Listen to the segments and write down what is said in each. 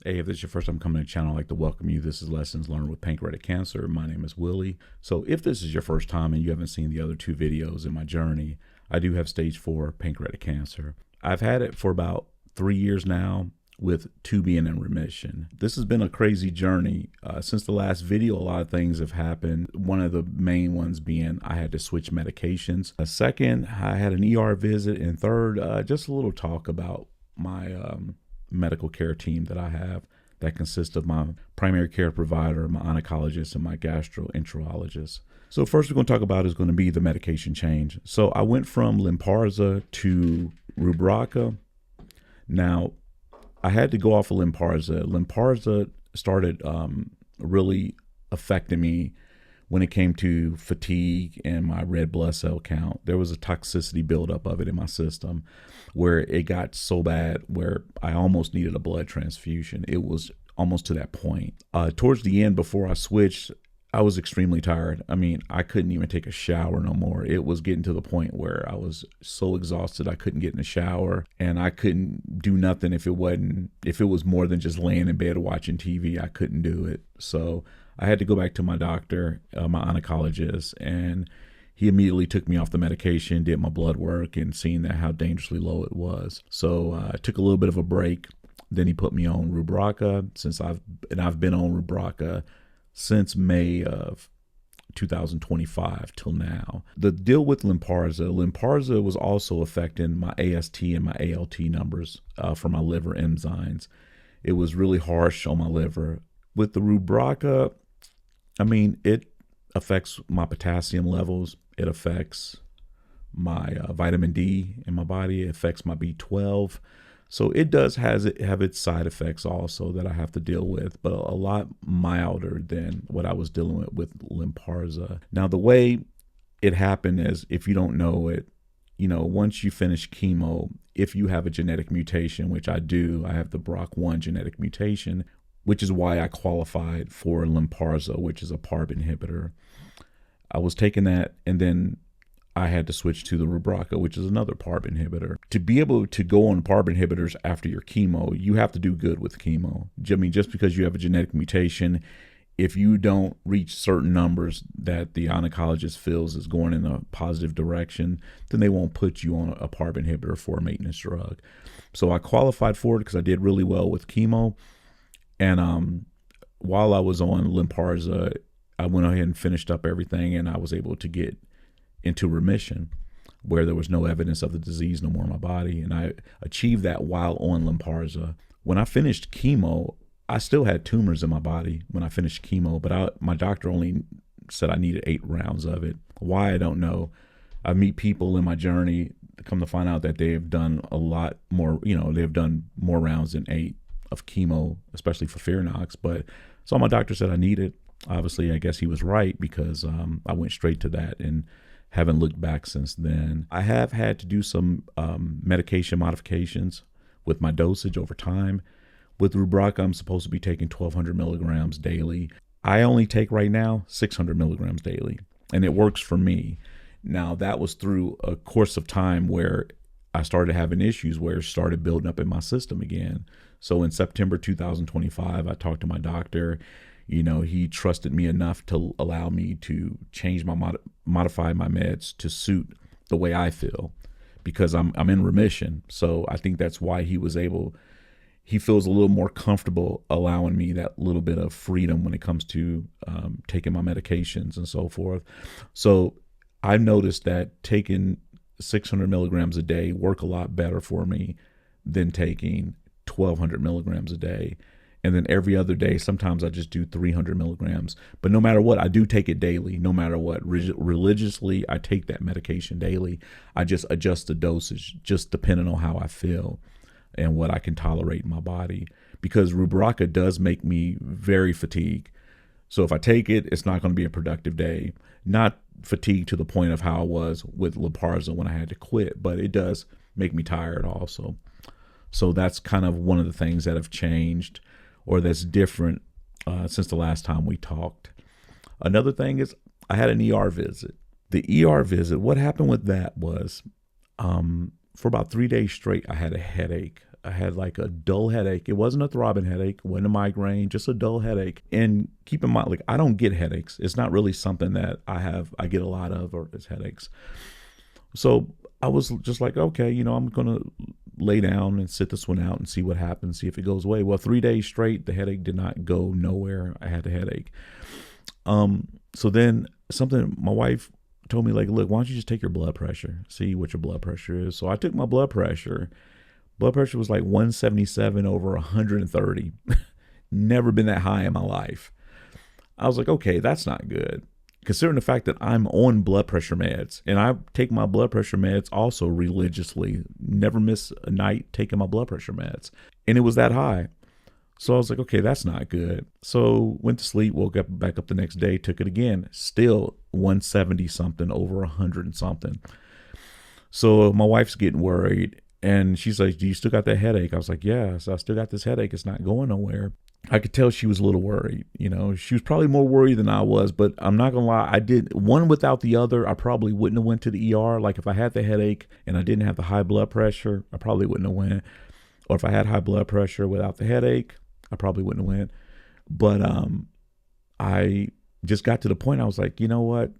Hey, if this is your first time coming to the channel, I'd like to welcome you. This is Lessons Learned with Pancreatic Cancer. My name is Willie. So if this is your first time and you haven't seen the other two videos in my journey, I do have stage 4 pancreatic cancer. I've had it for about 3 years now, with 2 being in remission. This has been a crazy journey. Since the last video, a lot of things have happened. One of the main ones being I had to switch medications. Second, I had an ER visit. And third, just a little talk about my medical care team that I have that consists of my primary care provider, my oncologist, and my gastroenterologist. So first we're going to talk about is going to be the medication change. So I went from Lynparza to Rubraca. Now, I had to go off of Lynparza. Lynparza started really affecting me when it came to fatigue and my red blood cell count. There was a toxicity buildup of it in my system where it got so bad where I almost needed a blood transfusion. It was almost to that point. Towards the end, before I switched, I was extremely tired. I mean, I couldn't even take a shower no more. It was getting to the point where I was so exhausted I couldn't get in the shower, and I couldn't do nothing if it was more than just laying in bed watching TV. I couldn't do it. So I had to go back to my doctor, my oncologist, and he immediately took me off the medication, did my blood work, and seen that how dangerously low it was. So I took a little bit of a break. Then he put me on Rubraca, I've been on Rubraca since May of 2025 till now. The deal with Lynparza was also affecting my AST and my ALT numbers for my liver enzymes. It was really harsh on my liver. With the Rubraca, I mean, it affects my potassium levels. It affects my vitamin D in my body. It affects my B12. So it does have its side effects also that I have to deal with, but a lot milder than what I was dealing with Lynparza. Now, the way it happened is, if you don't know it, once you finish chemo, if you have a genetic mutation, which I do, I have the BRCA1 genetic mutation, which is why I qualified for Lynparza, which is a PARP inhibitor. I was taking that, and then I had to switch to the Rubraca, which is another PARP inhibitor. To be able to go on PARP inhibitors after your chemo, you have to do good with chemo. I mean, just because you have a genetic mutation, if you don't reach certain numbers that the oncologist feels is going in a positive direction, then they won't put you on a PARP inhibitor for a maintenance drug. So I qualified for it because I did really well with chemo. And while I was on Lynparza, I went ahead and finished up everything, and I was able to get into remission where there was no evidence of the disease no more in my body. And I achieved that while on Lynparza. When I finished chemo, I still had tumors in my body when I finished chemo, but my doctor only said I needed 8 rounds of it. Why, I don't know. I meet people in my journey, come to find out that they've done a lot more, they've done more rounds than 8 of chemo, especially for Fearnox. But so my doctor said I needed. Obviously, I guess he was right, because I went straight to that and haven't looked back since then. I have had to do some medication modifications with my dosage over time. With Rubraca, I'm supposed to be taking 1,200 milligrams daily. I only take right now 600 milligrams daily, and it works for me. Now, that was through a course of time where I started having issues where it started building up in my system again. So in September 2025, I talked to my doctor. He trusted me enough to allow me to change modify my meds to suit the way I feel, because I'm in remission. So I think that's why he feels a little more comfortable allowing me that little bit of freedom when it comes to taking my medications and so forth. So I've noticed that taking 600 milligrams a day work a lot better for me than taking 1,200 milligrams a day. And then every other day, sometimes I just do 300 milligrams. But no matter what, I do take it daily. No matter what, religiously, I take that medication daily. I just adjust the dosage, just depending on how I feel and what I can tolerate in my body. Because Rubraca does make me very fatigued. So if I take it, it's not going to be a productive day. Not fatigued to the point of how I was with Lynparza when I had to quit, but it does make me tired also. So that's kind of one of the things that have changed, or that's different since the last time we talked. Another thing is I had an ER visit. The ER visit, what happened with that was for about 3 days straight, I had a headache. I had like a dull headache. It wasn't a throbbing headache, wasn't a migraine, just a dull headache. And keep in mind, like, I don't get headaches. It's not really something that I get a lot of, or it's headaches. So I was just like, okay, I'm going to lay down and sit this one out and see what happens, see if it goes away. Well, 3 days straight, the headache did not go nowhere. I had the headache. So then my wife told me, like, look, why don't you just take your blood pressure, see what your blood pressure is. So I took my blood pressure. Blood pressure was like 177 over 130. Never been that high in my life. I was like, okay, that's not good, considering the fact that I'm on blood pressure meds, and I take my blood pressure meds also religiously, never miss a night taking my blood pressure meds. And it was that high. So I was like, okay, that's not good. So went to sleep, woke up back up the next day, took it again, still 170 something over 100 and something. So my wife's getting worried, and she's like, do you still got that headache? I was like, yeah, so I still got this headache. It's not going nowhere. I could tell she was a little worried. She was probably more worried than I was, but I'm not gonna lie, I did one without the other. I probably wouldn't have went to the ER. Like, if I had the headache and I didn't have the high blood pressure, I probably wouldn't have went. Or if I had high blood pressure without the headache, I probably wouldn't have went. But I just got to the point, I was like, you know what?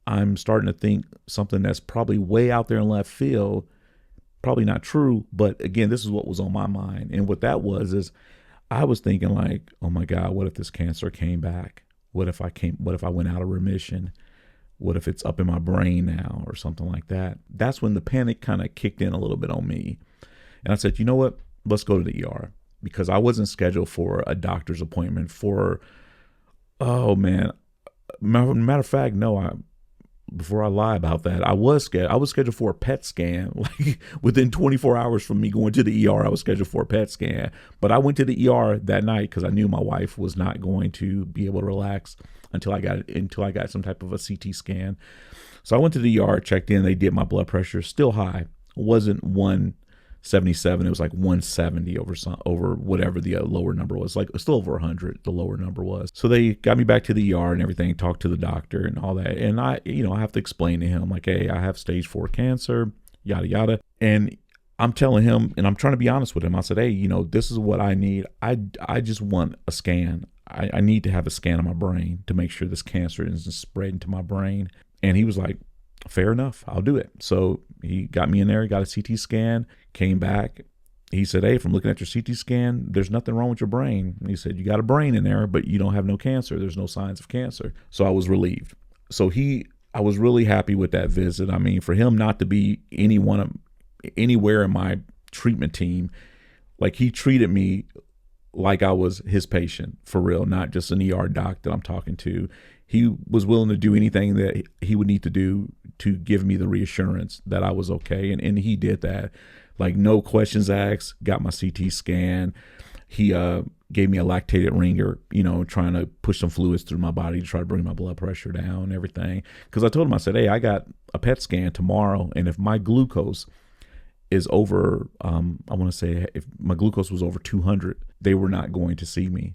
I'm starting to think something that's probably way out there in left field, probably not true. But again, this is what was on my mind. And what that was is I was thinking, like, oh my God, what if this cancer came back? What if I went out of remission? What if it's up in my brain now or something like that? That's when the panic kind of kicked in a little bit on me. And I said, you know what? Let's go to the ER. Because I wasn't scheduled for a doctor's appointment for, oh man, matter of fact, no, before I lie about that, I was scheduled for a PET scan. Like, within 24 hours from me going to the ER, I was scheduled for a PET scan. But I went to the ER that night because I knew my wife was not going to be able to relax until I got some type of a CT scan. So I went to the ER, checked in. They did my blood pressure, still high. It wasn't 177. It was like 170 over whatever the lower number was. Like, still over 100, the lower number was. So they got me back to the ER and everything, talked to the doctor and all that. And I have to explain to him, like, hey, I have stage 4 cancer, yada, yada. And I'm telling him, and I'm trying to be honest with him. I said, hey, this is what I need. I just want a scan. I need to have a scan of my brain to make sure this cancer isn't spreading to my brain. And he was like, fair enough, I'll do it. So he got me in there, got a CT scan, came back. He said, hey, from looking at your CT scan, there's nothing wrong with your brain. And he said, you got a brain in there, but you don't have no cancer. There's no signs of cancer. So I was relieved. So I was really happy with that visit. I mean, for him not to be anywhere in my treatment team, like, he treated me like I was his patient for real, not just an ER doc that I'm talking to. He was willing to do anything that he would need to do to give me the reassurance that I was okay. And he did that. Like, no questions asked, got my CT scan. He gave me a lactated ringer, trying to push some fluids through my body to try to bring my blood pressure down and everything. Because I told him, I said, hey, I got a PET scan tomorrow. And if my glucose is over, I want to say if my glucose was over 200, they were not going to see me.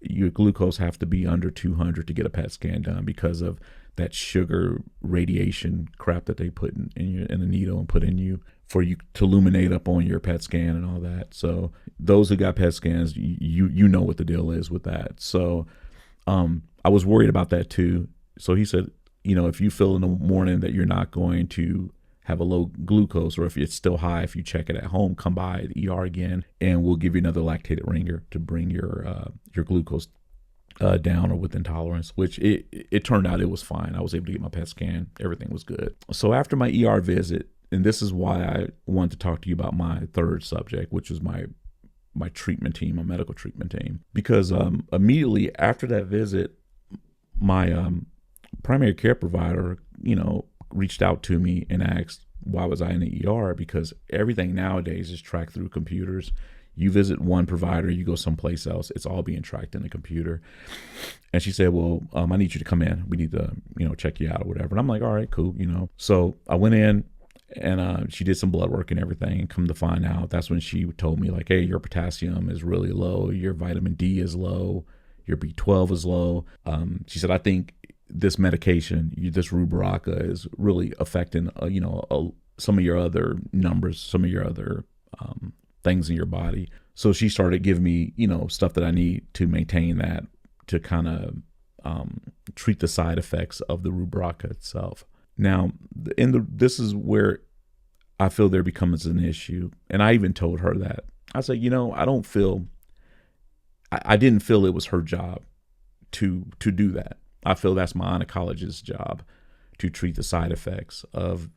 Your glucose have to be under 200 to get a PET scan done because of that sugar radiation crap that they put in the needle and put in you for you to illuminate up on your PET scan and all that. So those who got PET scans, you know what the deal is with that. So I was worried about that too. So he said, if you feel in the morning that you're not going to have a low glucose, or if it's still high, if you check it at home, come by the ER again, and we'll give you another lactated ringer to bring your glucose down or within tolerance, which it turned out it was fine. I was able to get my PET scan. Everything was good. So after my ER visit, and this is why I wanted to talk to you about my third subject, which is my treatment team, my medical treatment team, because immediately after that visit, my primary care provider, reached out to me and asked why was I in the ER, because everything nowadays is tracked through computers. You visit one provider, you go someplace else, it's all being tracked in the computer. And she said, well, I need you to come in. We need to, check you out or whatever. And I'm like, all right, cool. So I went in and she did some blood work and everything, and come to find out, that's when she told me, like, hey, your potassium is really low. Your vitamin D is low. Your B12 is low. She said, I think this medication, this Rubraca, is really affecting, some of your other numbers, some of your other things in your body. So she started giving me, stuff that I need to maintain that, to kind of treat the side effects of the Rubraca itself. Now, this is where I feel there becomes an issue. And I even told her that. I said, I didn't feel it was her job to do that. I feel that's my oncologist's job, to treat the side effects of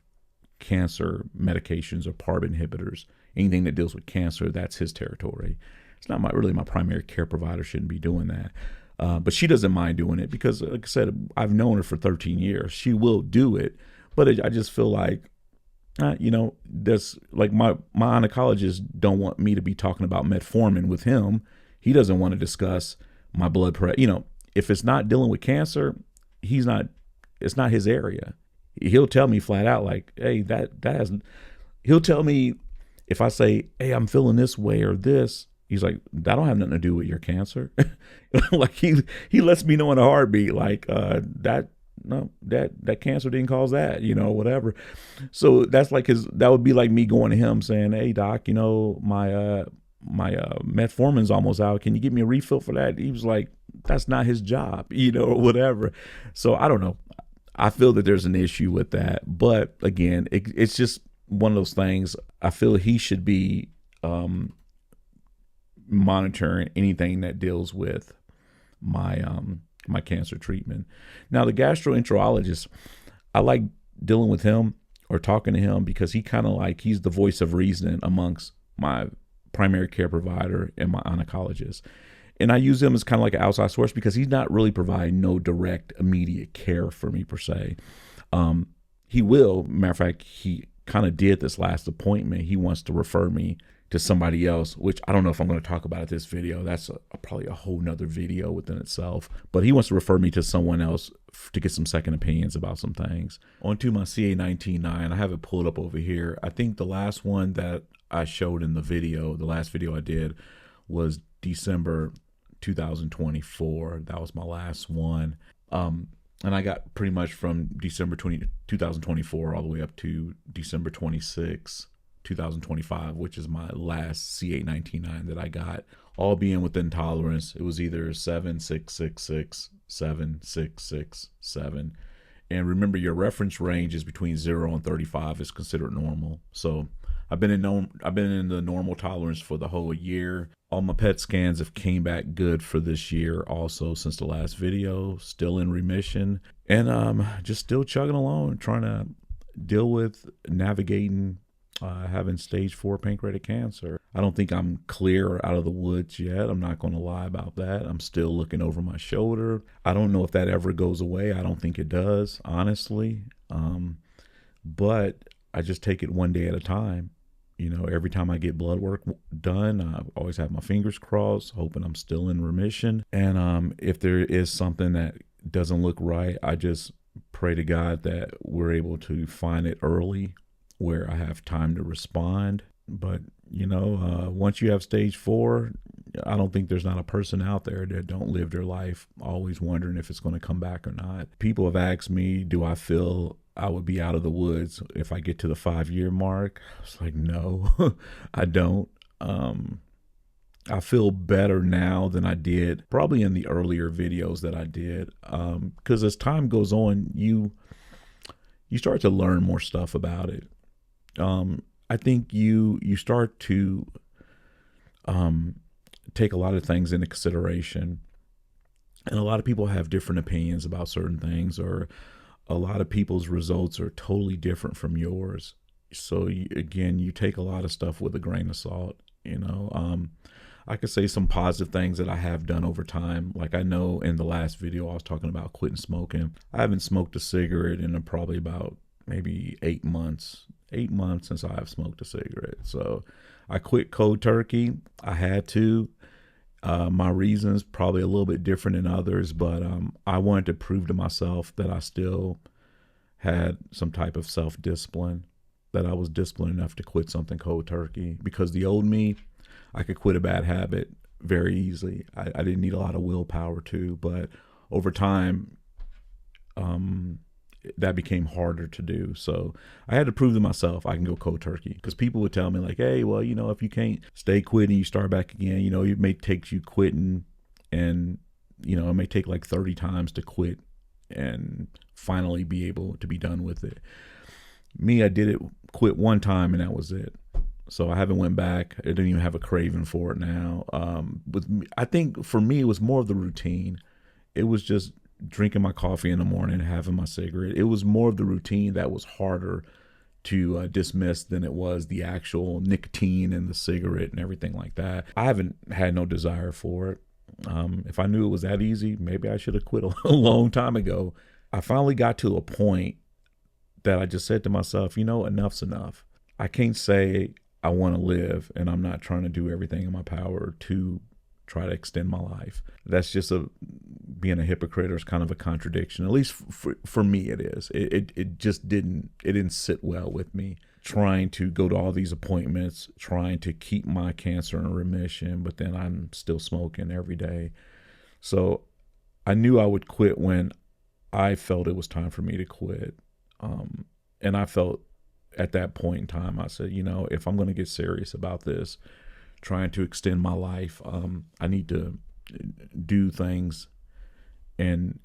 cancer medications or PARP inhibitors. Anything that deals with cancer, that's his territory. It's not really my primary care provider shouldn't be doing that. But she doesn't mind doing it because, like I said, I've known her for 13 years. She will do it. But I just feel like, there's like my oncologist don't want me to be talking about metformin with him. He doesn't want to discuss my blood pressure. If it's not dealing with cancer, it's not his area. He'll tell me flat out, like, hey, he'll tell me if I say, hey, I'm feeling this way or this, he's like, that don't have nothing to do with your cancer. Like he lets me know in a heartbeat, like, that cancer didn't cause that, whatever. So that's like that would be like me going to him saying, hey doc, my metformin's almost out. Can you give me a refill for that? He was like, that's not his job, or whatever. So I don't know. I feel that there's an issue with that. But again, it's just one of those things. I feel he should be monitoring anything that deals with my cancer treatment. Now, the gastroenterologist, I like dealing with him or talking to him because he's the voice of reason amongst my primary care provider and my oncologist. And I use him as kind of like an outside source because he's not really providing no direct immediate care for me per se. He will, matter of fact, he kind of did this last appointment. He wants to refer me to somebody else, which I don't know if I'm going to talk about in this video. That's probably a whole nother video within itself. But he wants to refer me to someone else to get some second opinions about some things. On to my CA19-9. I have it pulled up over here. I think the last one that I showed in the last video I did was December 2024. That was my last one. And I got pretty much from December 2024 all the way up to December 26, 2025, which is my last CA19-9 that I got, all being within tolerance. It was either 7,666, 7,667. And remember, your reference range is between 0 and 35 is considered normal. So I've been in the normal tolerance for the whole year. All my PET scans have came back good for this year also since the last video, still in remission. And just still chugging along, trying to deal with navigating having stage 4 pancreatic cancer. I don't think I'm clear out of the woods yet. I'm not going to lie about that. I'm still looking over my shoulder. I don't know if that ever goes away. I don't think it does, honestly. But I just take it one day at a time. Every time I get blood work done, I always have my fingers crossed, hoping I'm still in remission. And if there is something that doesn't look right, I just pray to God that we're able to find it early where I have time to respond. But, once you have stage 4, I don't think there's not a person out there that don't live their life always wondering if it's going to come back or not. People have asked me, do I feel I would be out of the woods if I get to the 5-year mark? It's like, no, I don't. I feel better now than I did probably in the earlier videos that I did. Because as time goes on, you start to learn more stuff about it. I think you start to take a lot of things into consideration. And a lot of people have different opinions about certain things, or a lot of people's results are totally different from yours. So you take a lot of stuff with a grain of salt. I could say some positive things that I have done over time. Like I know in the last video I was talking about quitting smoking. I haven't smoked a cigarette in probably about maybe 8 months. 8 months since I have smoked a cigarette. So I quit cold turkey. I had to. My reasons probably a little bit different than others, but I wanted to prove to myself that I still had some type of self-discipline, that I was disciplined enough to quit something cold turkey. Because the old me, I could quit a bad habit very easily. I didn't need a lot of willpower to, but over time, that became harder to do. So I had to prove to myself I can go cold turkey, because people would tell me like, hey, well, if you can't stay quitting, you start back again, it may take you quitting, and, it may take like 30 times to quit and finally be able to be done with it. Me, I did it, quit one time, and that was it. So I haven't went back. I didn't even have a craving for it now. I think for me, it was more of the routine. It was just drinking my coffee in the morning, having my cigarette. It was more of the routine that was harder to dismiss than it was the actual nicotine and the cigarette and everything like that. I haven't had no desire for it. If I knew it was that easy, maybe I should have quit a long time ago. I finally got to a point that I just said to myself, enough's enough. I can't say I want to live and I'm not trying to do everything in my power to try to extend my life. That's just being a hypocrite, or it's kind of a contradiction. At least for me, it is. It just didn't sit well with me, trying to go to all these appointments, trying to keep my cancer in remission, but then I'm still smoking every day. So I knew I would quit when I felt it was time for me to quit. And I felt at that point in time, I said, if I'm going to get serious about this, trying to extend my life, I need to do things and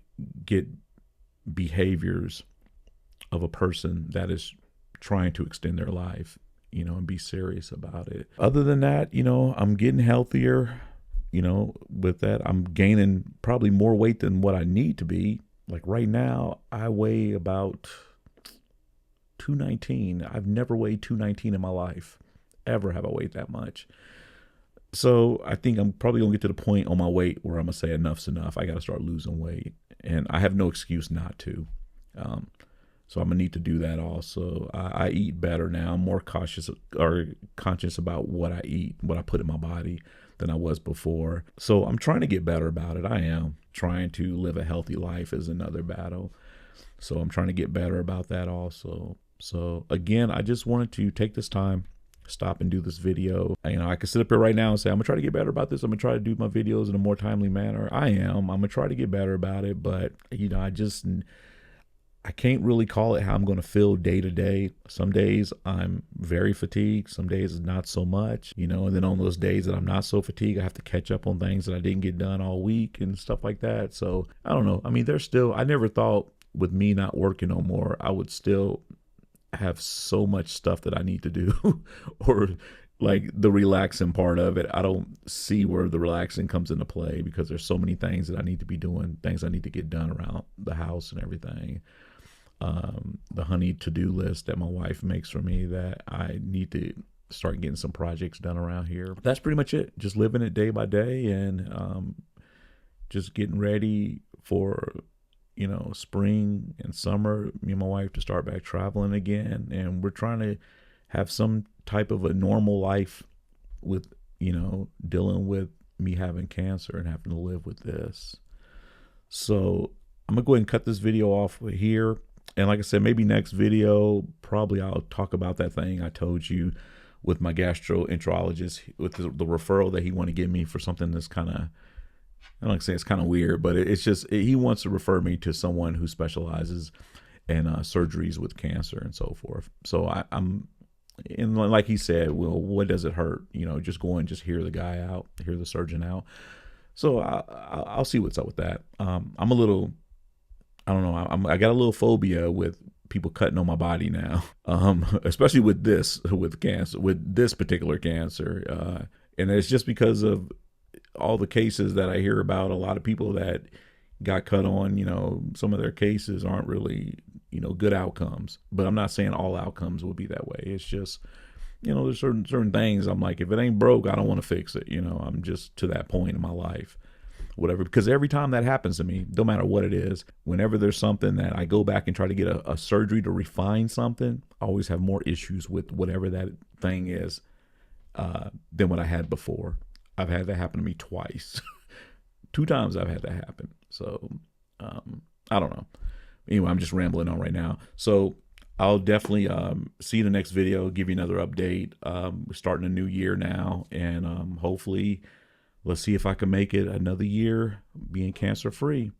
get behaviors of a person that is trying to extend their life, and be serious about it. Other than that, I'm getting healthier, with that. I'm gaining probably more weight than what I need to be. Like right now, I weigh about 219. I've never weighed 219 in my life. Ever have I weighed that much. So I think I'm probably gonna get to the point on my weight where I'm gonna say enough's enough. I got to start losing weight, and I have no excuse not to. So I'm gonna need to do that also. I eat better now. I'm more conscious about what I eat, what I put in my body, than I was before. So I'm trying to get better about it. I am trying to live a healthy life is another battle. So I'm trying to get better about that also. So again, I just wanted to take this time, stop and do this video. I could sit up here right now and say, I'm gonna try to get better about this. I'm gonna try to do my videos in a more timely manner. I'm gonna try to get better about it, but I can't really call it how I'm gonna feel day to day. Some days I'm very fatigued, some days not so much, and then on those days that I'm not so fatigued, I have to catch up on things that I didn't get done all week and stuff like that. So I don't know. I never thought with me not working no more, I would still have so much stuff that I need to do or like the relaxing part of it. I don't see where the relaxing comes into play, because there's so many things that I need to be doing, things I need to get done around the house and everything. The honey to-do list that my wife makes for me, that I need to start getting some projects done around here. That's pretty much it. Just living it day by day, and just getting ready for spring and summer, me and my wife to start back traveling again. And we're trying to have some type of a normal life with, dealing with me having cancer and having to live with this. So I'm gonna go ahead and cut this video off here. And like I said, maybe next video, probably I'll talk about that thing I told you with my gastroenterologist, with the referral that he wanted to give me for something that's kind of, I don't like to say it's kind of weird, but it's just, he wants to refer me to someone who specializes in surgeries with cancer and so forth. So I'm, and like he said, well, what does it hurt? Just go and just hear the guy out, hear the surgeon out. So I'll see what's up with that. I'm a little, I don't know, I got a little phobia with people cutting on my body now, especially with this particular cancer. And it's just because of all the cases that I hear about. A lot of people that got cut on, some of their cases aren't really, good outcomes. But I'm not saying all outcomes will be that way. It's just, there's certain things I'm like, if it ain't broke, I don't want to fix it. I'm just to that point in my life, whatever. Because every time that happens to me, no matter what it is, whenever there's something that I go back and try to get a surgery to refine something, I always have more issues with whatever that thing is than what I had before. I've had that happen to me twice. 2 times I've had that happen. So I don't know. Anyway, I'm just rambling on right now. So I'll definitely see you in the next video, give you another update. We're starting a new year now, and hopefully let's see if I can make it another year being cancer free.